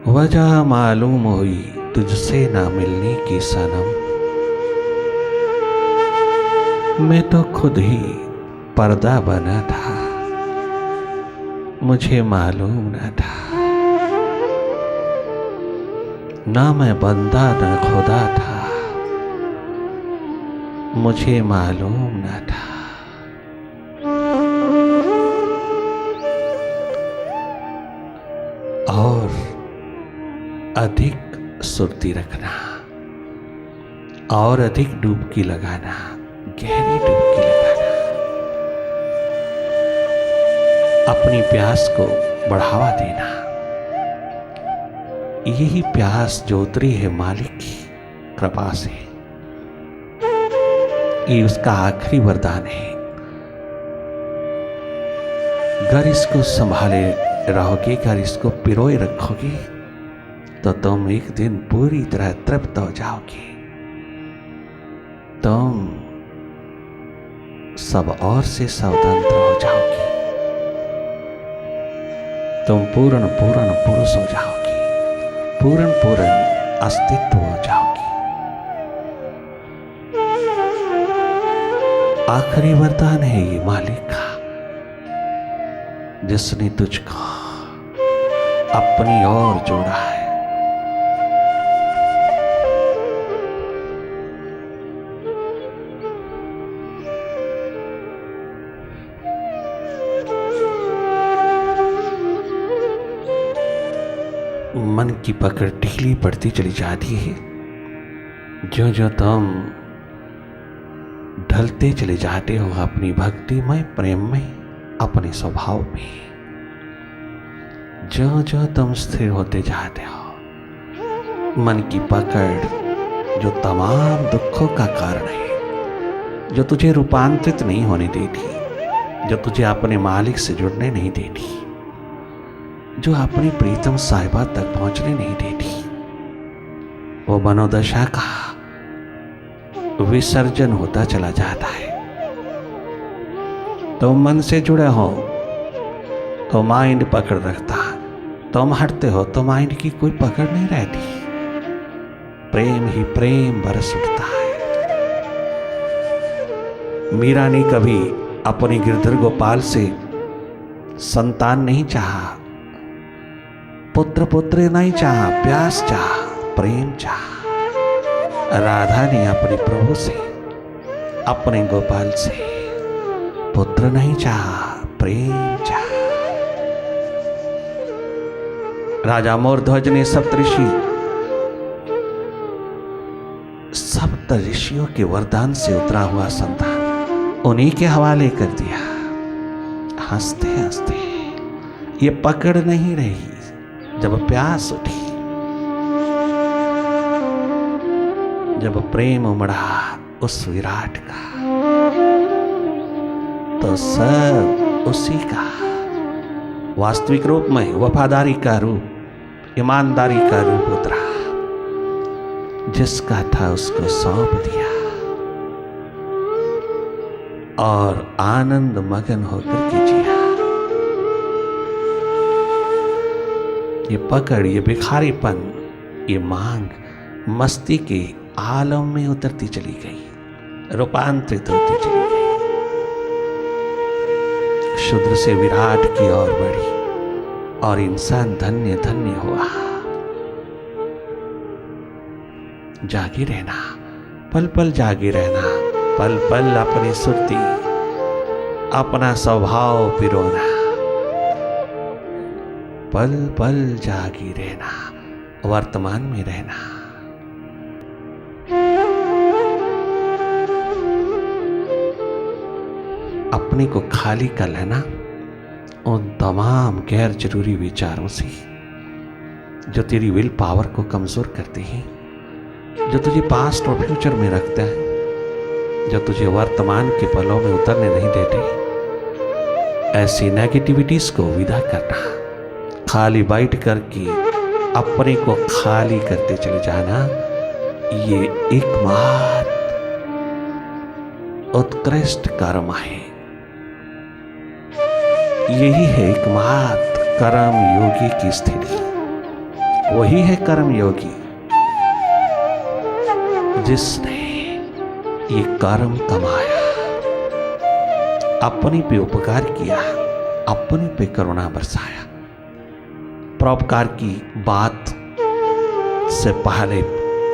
वजह मालूम हुई तुझसे ना मिलने की सनम, मैं तो खुद ही पर्दा बना था, मुझे मालूम न था। ना मैं बंदा न खुदा था, मुझे मालूम न था। और अधिक सुर्ती रखना और अधिक डुबकी लगाना, गहरी डुबकी लगाना, अपनी प्यास को बढ़ावा देना। यही प्यास जो उतरी है मालिक की कृपा से, ये उसका आखिरी वरदान है। अगर इसको संभाले रहोगे, अगर इसको पिरोए रखोगे, तो तुम एक दिन पूरी तरह तृप्त हो जाओगे। तुम सब और से स्वतंत्र हो जाओगे। तुम पूर्ण पुरुष हो जाओगे, पूर्ण अस्तित्व हो जाओगे। आखिरी वरदान है ये मालिक का, जिसने तुझको अपनी ओर जोड़ा है। मन की पकड़ ढीली पड़ती चली जाती है, जो जो तुम ढलते चले जाते हो अपनी भक्तिमय प्रेम में, अपने स्वभाव में। जो जो तुम स्थिर होते जाते हो, मन की पकड़ जो तमाम दुखों का कारण है, जो तुझे रूपांतरित नहीं होने देती, जो तुझे अपने मालिक से जुड़ने नहीं देती, जो अपनी प्रीतम साहिबा तक पहुंचने नहीं देती, वो मनोदशा का विसर्जन होता चला जाता है। तुम मन से जुड़े हो तो माइंड पकड़ रखता, तुम हटते हो तो माइंड की कोई पकड़ नहीं रहती। प्रेम ही प्रेम बरस उठता है। मीरा ने कभी अपने गिरधर गोपाल से संतान नहीं चाहा, पुत्र नहीं चाहा, प्यास चाहा, प्रेम चाहा। राधा ने अपने प्रभु से, अपने गोपाल से पुत्र नहीं चाहा, प्रेम चाहा। राजा मोरध्वज ने सप्त ऋषियों के वरदान से उतरा हुआ संतान उन्हीं के हवाले कर दिया। हंसते हंसते ये पकड़ नहीं रही, जब प्यास उठी, जब प्रेम उमड़ा उस विराट का, तो सब उसी का वास्तविक रूप में वफादारी का रूप, ईमानदारी का रूप उतरा। जिसका था उसको सौंप दिया और आनंद मगन होकर के जिया। ये पकड़, ये भिखारीपन, ये मांग मस्ती के आलम में उतरती चली गई, रूपांतरित होती चली गई, शूद्र से विराट की ओर बढ़ी और इंसान धन्य धन्य हुआ। जागे रहना, पल पल जागे रहना, पल पल अपनी सुरती, अपना स्वभाव पिरोना, पल पल जागी रहना, वर्तमान में रहना। अपने को खाली कर लेना उन तमाम गैर जरूरी विचारों से जो तेरी विल पावर को कमजोर करते हैं, जो तुझे पास्ट और फ्यूचर में रखते हैं, जो तुझे वर्तमान के पलों में उतरने नहीं देते। ऐसी नेगेटिविटीज को विदा करना, खाली बैठ करके अपने को खाली करते चले जाना। ये एकमात्र उत्कृष्ट कर्म है। यही है एकमात्र कर्म योगी की स्थिति। वही है कर्म योगी जिसने ये कर्म कमाया, अपने पे उपकार किया, अपने पे करुणा बरसाया। परोपकार की बात से पहले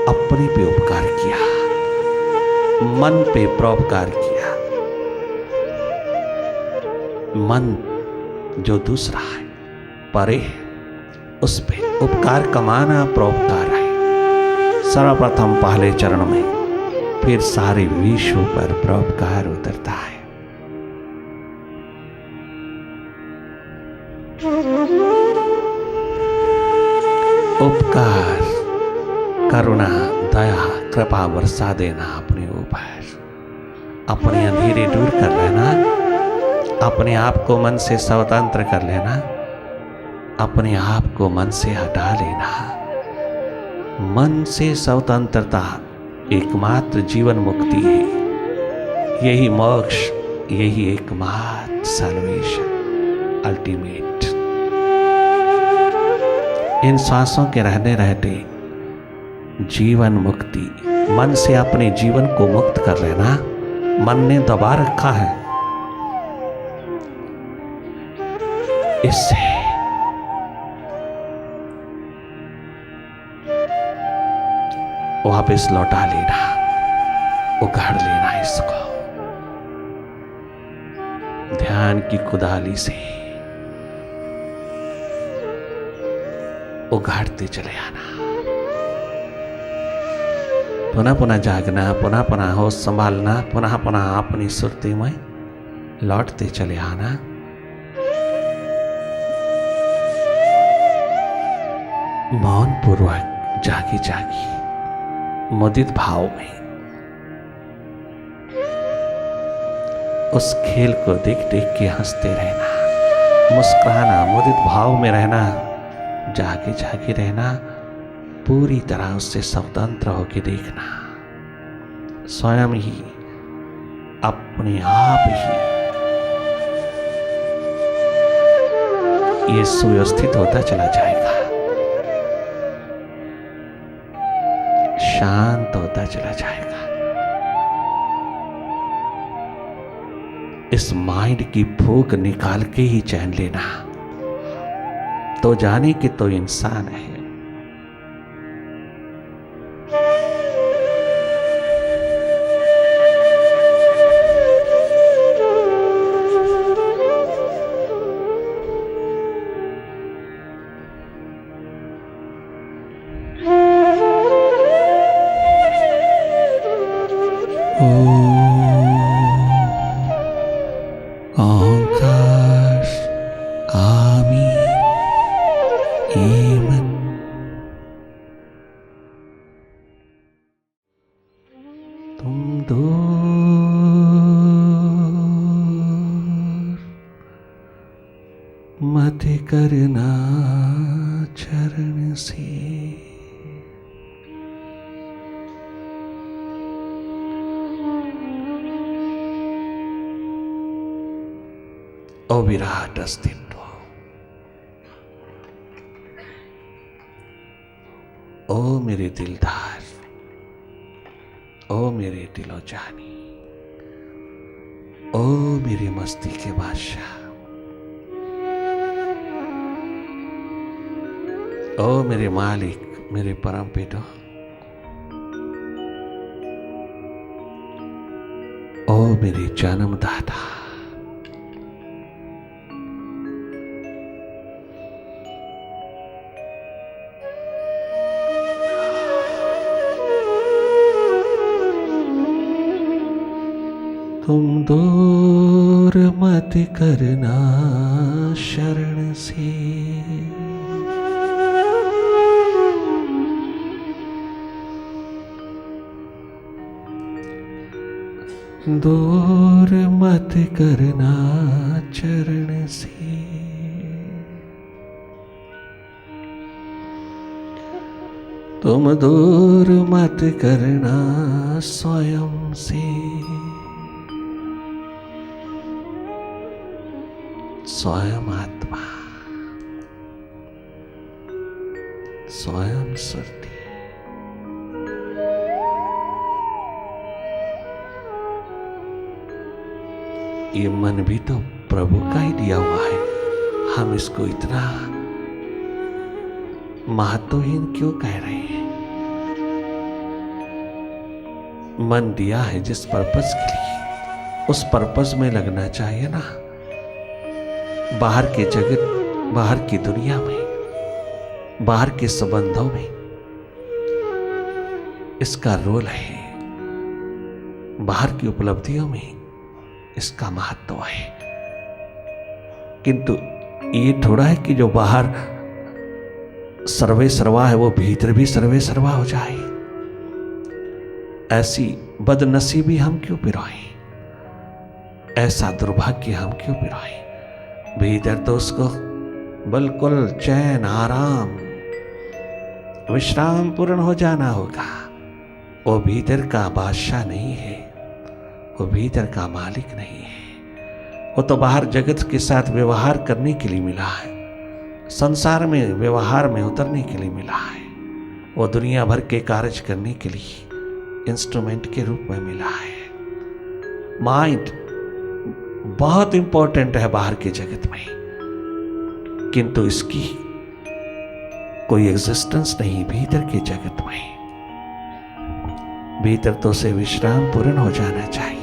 अपने पे उपकार किया, मन पे परोपकार किया। मन जो दूसरा है, परे है, उस पे उपकार कमाना परोपकार है। सर्वप्रथम पहले चरण में, फिर सारे विश्व पर परोपकार उतरता है। उपकार, करुणा, दया, कृपा बरसा देना अपने ऊपर। अपने अंधेरे दूर कर लेना, अपने आप को मन से स्वतंत्र कर लेना, अपने आप को मन से हटा लेना। मन से स्वतंत्रता एकमात्र जीवन मुक्ति है। यही मोक्ष, यही एकमात्र सल्वेशन, अल्टीमेट। इन सांसों के रहने रहते जीवन मुक्ति। मन से अपने जीवन को मुक्त कर लेना। मन ने दबा रखा है, इससे वापस लौटा लेना, उखाड़ लेना इसको ध्यान की कुदाली से उगाड़ते चले आना। पुनः पुनः जागना, पुनः पुनः होश संभालना, पुनः पुनः अपनी सुरती में लौटते चले आना। मौन पूर्वक जागी जागी मुदित भाव में उस खेल को देख देख के हंसते रहना, मुस्कुराना, मुदित भाव में रहना, जागे जागे रहना, पूरी तरह उससे स्वतंत्र होकर देखना। स्वयं ही अपने आप ही ये सुव्यवस्थित होता चला जाएगा, शांत होता चला जाएगा। इस माइंड की भूख निकाल के ही चैन लेना, तो जाने कि तो इंसान है। ओंकार आमी एमन। तुम दूर मत करना चरण से, ओ विराट अस्तित्व, ओ मेरे दिलदार, ओ मेरे दिलो जानी, ओ मेरी मस्ती के बादशाह, ओ मेरे मालिक, मेरे परम पिता, ओ मेरे जन्मदाता। तुम दूर मत करना शरण से, दूर मत करना चरण से। तुम दूर मत करना स्वयं से, स्वयं आत्मा, स्वयं सुरती। ये मन भी तो प्रभु का ही दिया हुआ है, हम इसको इतना महत्वहीन क्यों कह रहे हैं? मन दिया है जिस पर्पस के लिए, उस पर्पस में लगना चाहिए ना। बाहर के जगत, बाहर की दुनिया में, बाहर के संबंधों में इसका रोल है, बाहर की उपलब्धियों में इसका महत्व है। किंतु ये थोड़ा है कि जो बाहर सर्वे सर्वा है वो भीतर भी सर्वे सर्वा हो जाए। ऐसी बदनसीबी हम क्यों पिरोएं? ऐसा दुर्भाग्य हम क्यों पिरोएं? भीतर तो उसको बिल्कुल चैन, आराम, विश्राम पूर्ण हो जाना होगा। वो भीतर का बादशाह नहीं है, वो भीतर का मालिक नहीं है। वो तो बाहर जगत के साथ व्यवहार करने के लिए मिला है, संसार में व्यवहार में उतरने के लिए मिला है। वो दुनिया भर के कार्य करने के लिए इंस्ट्रूमेंट के रूप में मिला है। माइंड बहुत इंपॉर्टेंट है बाहर के जगत में, किंतु इसकी कोई एग्जिस्टेंस नहीं भीतर के जगत में। भीतर तो उसे विश्राम पूर्ण हो जाना चाहिए।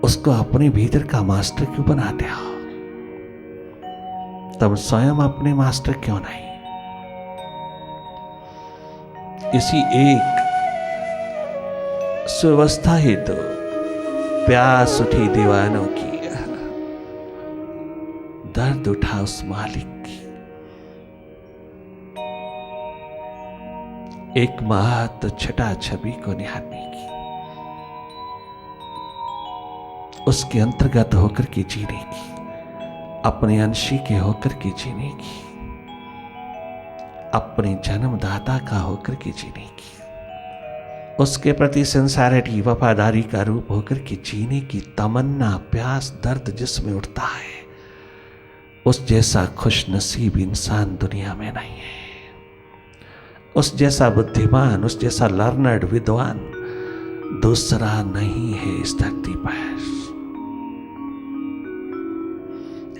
उसको अपने भीतर का मास्टर क्यों बनाते हो? तब स्वयं अपने मास्टर क्यों नहीं? इसी एक सुव्यवस्था हेतु प्यास उठी दीवानों की, दर्द उठा उस मालिक की। एकमात्र छटा छवि को निहारने की, उसके अंतर्गत होकर के जीने की, अपने अंशी के होकर के जीने की, अपने जन्मदाता का होकर के जीने की, उसके प्रति सिंसियरिटी, वफादारी का रूप होकर के जीने की तमन्ना, प्यास, दर्द जिसमें उठता है, उस जैसा खुश नसीब इंसान दुनिया में नहीं है। उस जैसा बुद्धिमान, उस जैसा लर्नर्ड, विद्वान दूसरा नहीं है इस धरती पर।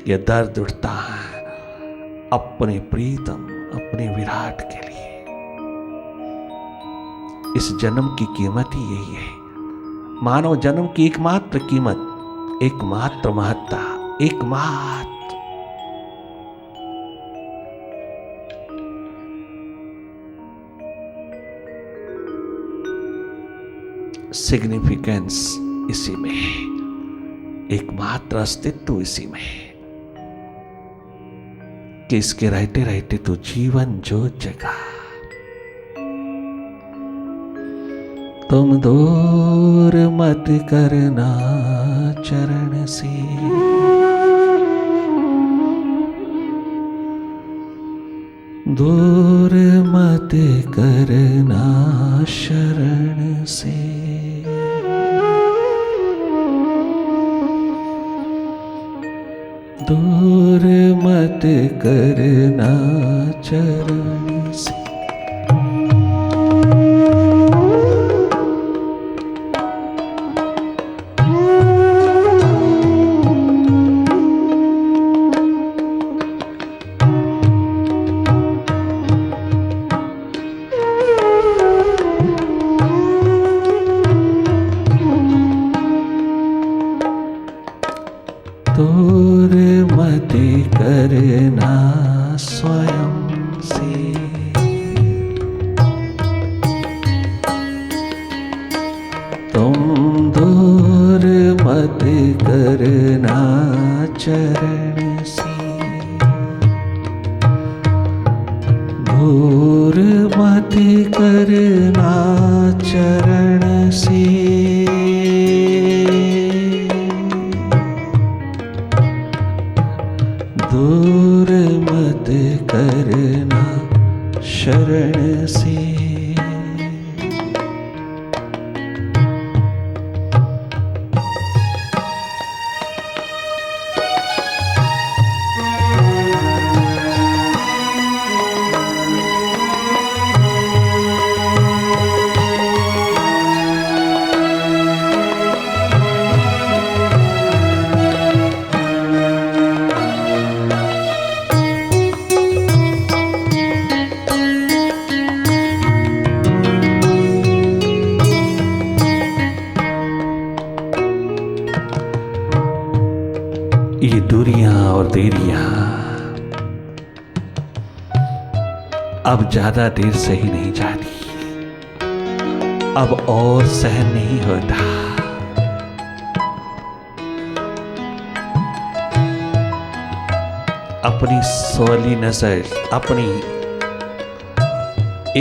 यह दर्द उठता है अपने प्रीतम, अपने विराट के लिए। इस जन्म की कीमत ही यही है। मानव जन्म की एकमात्र कीमत, एकमात्र महत्ता, एकमात्र सिग्निफिकेंस इसी में है, एकमात्र अस्तित्व इसी में है कि इसके रहते रहते तो जीवन जो जगा। तुम दूर मत करना चरण से, दूर मत करना शरण से, दूर मत करना चरण से। दूर मत करना स्वयं से, तुम दूर मत करना चरण से, दूर मत करना चरण से, दूर मत करना शरण से। अब ज्यादा देर सही नहीं जाती, अब और सहन नहीं होता। अपनी सोली नजर, अपनी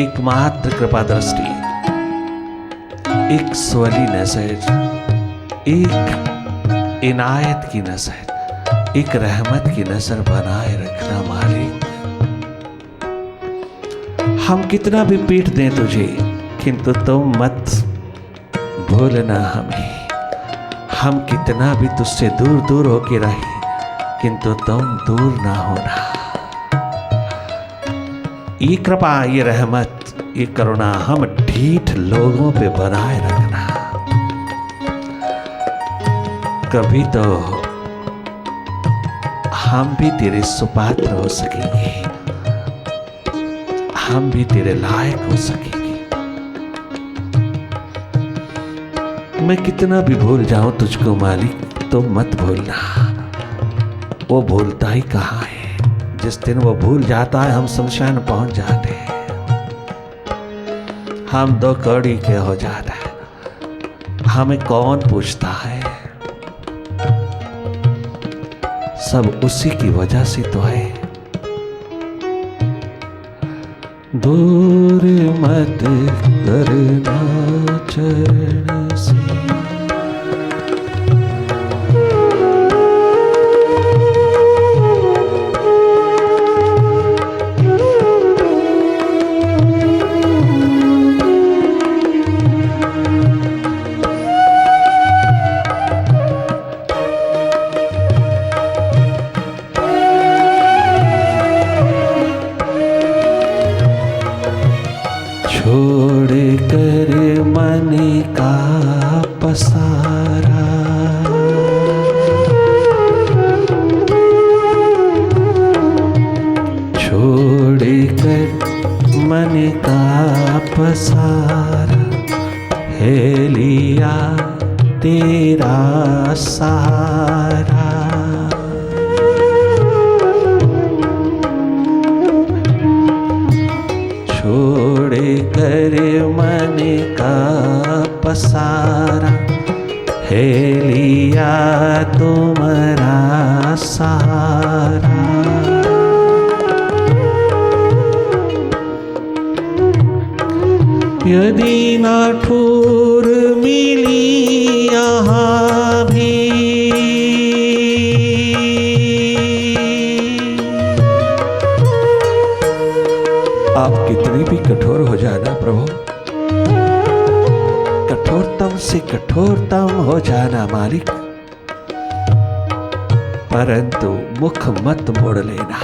एकमात्र कृपा दृष्टि, एक सोली नजर, एक इनायत की नजर, एक रहमत की नजर बनाए रखना मालिक। हम कितना भी पीट दें तुझे, किंतु तुम मत भूलना हमें। हम कितना भी तुझसे दूर दूर होके रहे, किंतु तुम दूर ना होना। ये कृपा, ये रहमत, ये करुणा हम ढीठ लोगों पे बनाए रखना। कभी तो हम भी तेरे सुपात्र हो सकेंगे, हम भी तेरे लायक हो सकेंगे। मैं कितना भी भूल जाऊं तुझको मालिक, तुम मत भूलना। वो भूलता ही कहाँ है। जिस दिन वो भूल जाता है, हम शमशान पहुंच जाते हैं, हम दो कौड़ी के हो जाते हैं। हमें कौन पूछता है? सब उसी की वजह से तो है। दूर मत करना चरण से, छोड़ कर मन का पसारा, छोड़ कर मन का पसारा, है लिया तेरा सहारा। छोड़ कर मन का पसारा, है लिया तुम्हारा सहारा। यदि ना ठोर मिली यहाँ भी, आप कितनी भी कठोर हो जाना प्रभु, कठोरतम से कठोरतम हो जाना मालिक, परंतु मुख मत मोड़ लेना,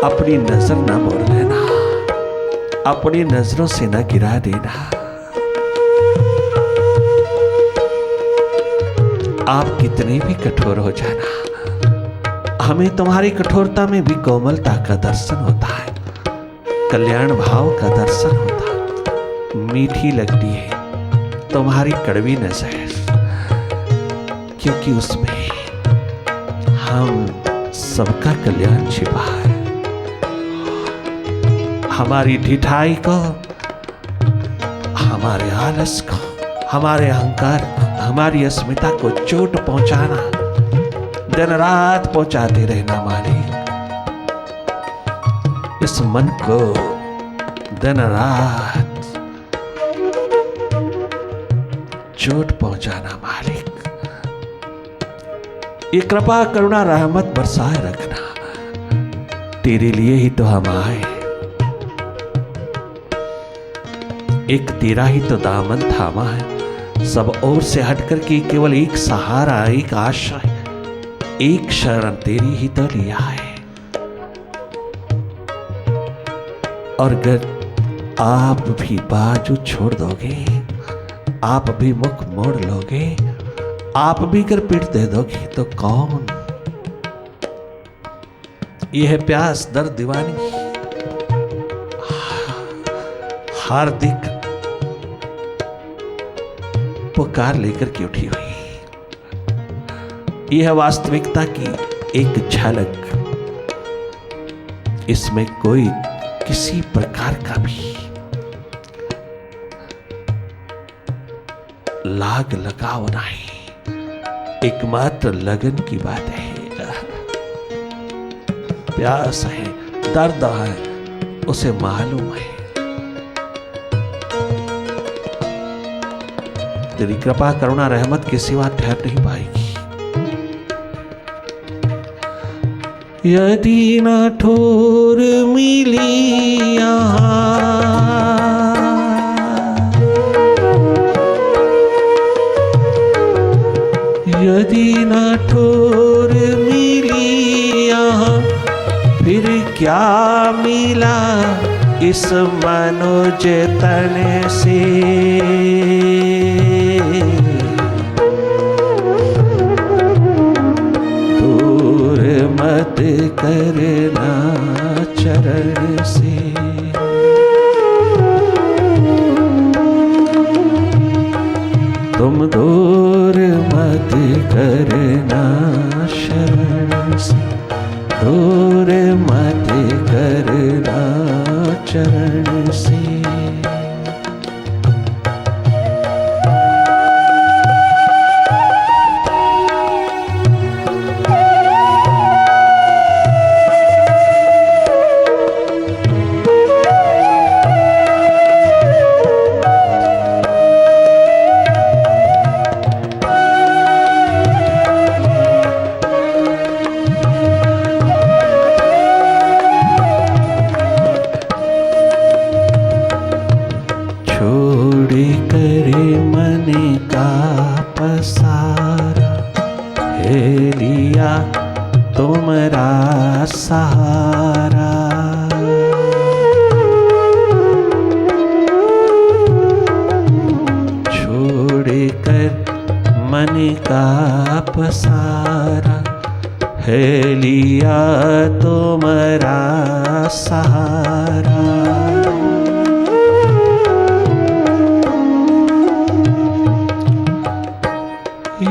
अपनी नजर ना मोड़ लेना, अपनी नजरों से न गिरा देना। आप कितने भी कठोर हो जाना, हमें तुम्हारी कठोरता में भी कोमलता का दर्शन होता है, कल्याण भाव का दर्शन होता है। मीठी लगती है तुम्हारी कड़वी नजर, क्योंकि उसमें हम सबका कल्याण छिपा है। हमारी ढिठाई को, हमारे आलस को, हमारे अहंकार को, हमारी अस्मिता को चोट पहुंचाना, दिन रात पहुंचाते रहना मालिक। इस मन को दिन रात चोट पहुंचाना मालिक। ये कृपा करुणा रहमत बरसाए रखना, तेरे लिए ही तो हम आए। एक तेरा ही तो दामन थामा है, सब और से हटकर के केवल एक सहारा, एक आश्रय, एक शरण तेरी ही तो लिया है। और अगर आप भी बाजू छोड़ दोगे, आप भी मुख मोड़ लोगे, आप भी कर पीठ दे दोगे, तो कौन? यह है प्यास दर्द दीवानी, हार्दिक पुकार लेकर के उठी हुई। यह है वास्तविकता की एक झलक, इसमें कोई किसी प्रकार का भी लाग लगाव नहीं, एकमात्र लगन की बात है। प्यास है, दर्द है, उसे मालूम है। तेरी कृपा करुणा रहमत के सिवा ठहर नहीं पाएगी। यदि न ठोर मिली यहाँ, यदि न ठोर मिली यहाँ, फिर क्या मिला इस मनोज तन से। दूर मत करना चरण से, तुम दूर मत करना शरण से, दूर मत करना चरण से। तुम्हारा सहारा, छोड़ कर मन का पसारा, है लिया तुम्हारा सहारा।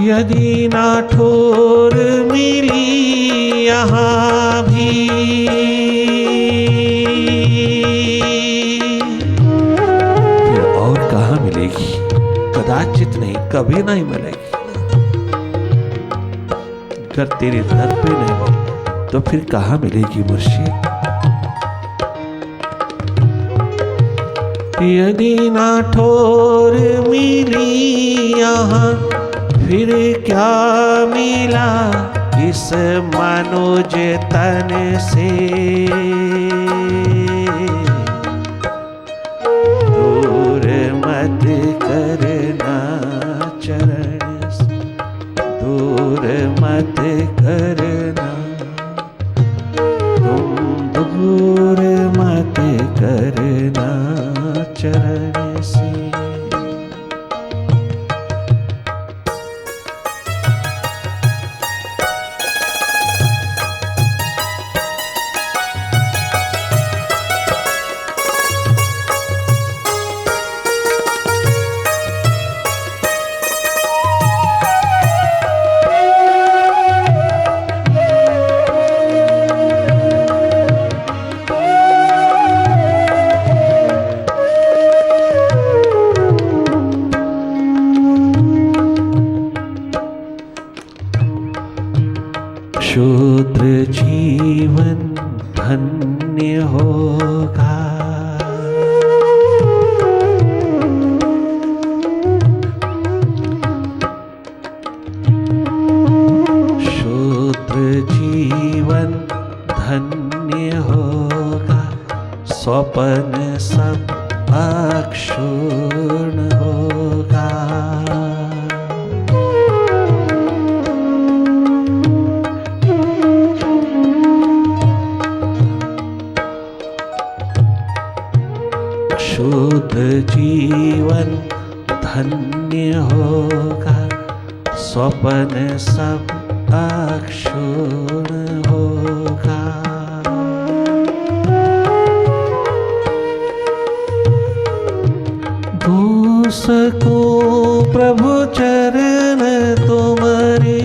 यदि ना ठोर मिली यहाँ भी, फिर और कहाँ मिलेगी? कदाचित नहीं, कभी नहीं मिलेगी। अगर तेरे दर पे नहीं तो फिर कहाँ मिलेगी मुर्शिद? यदि ना ठोर मिली यहाँ, फिर क्या मिला इस मनोज तन से। दूर मत करना चरण से, दूर मत करना, तुम दूर मत करना चरण से। शूद्र जीवन धन्य होगा, शूद्र जीवन धन्य होगा, स्वप्न सब अक्षुण्ण होगा। शुद्ध जीवन धन्य होगा, स्वप्न सब अक्षुण्ण होगा। दोष को प्रभु चरण तुम्हारे,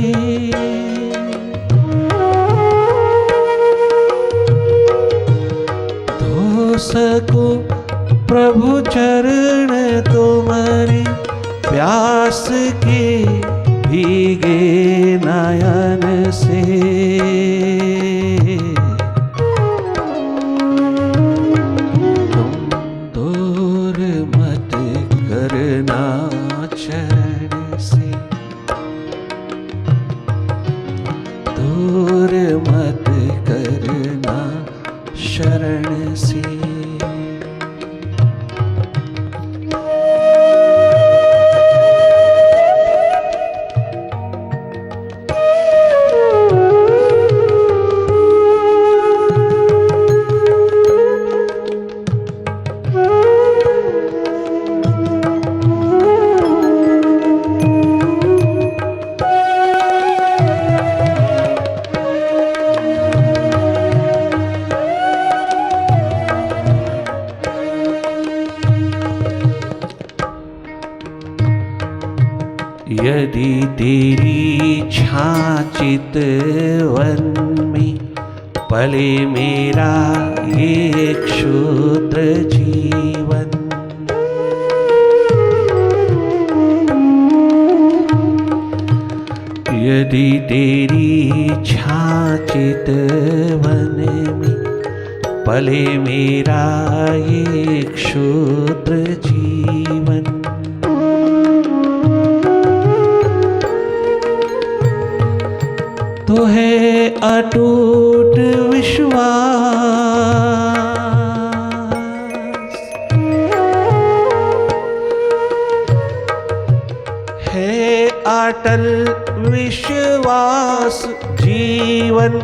दोष यदि तेरी छाचित वन में पले मेरा ये क्षुद्र जीवन, यदि तेरी छाचित वन में पले मेरा ये क्षुद्र जीवन, तो है अटूट विश्वास, है अटल विश्वास, जीवन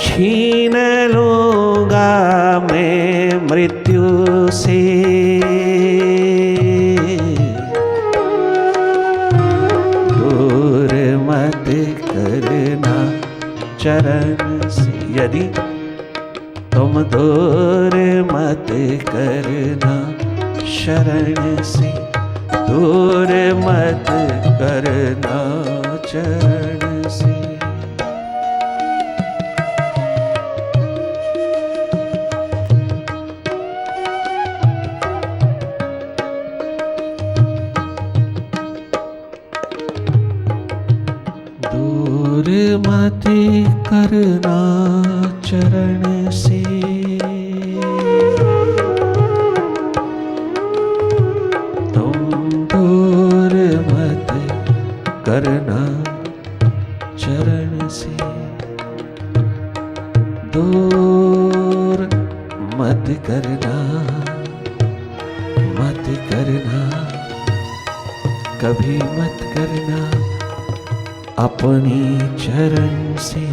छीन लूंगा मैं मृत्यु से, दूर मत करना चरण से, यदि तुम दूर मत करना शरण से, दूर मत करना चरण से। दूर मत करना चरण से, तुम दूर मत करना चरण से, दूर मत करना, मत करना, कभी मत करना अपनी चरण से।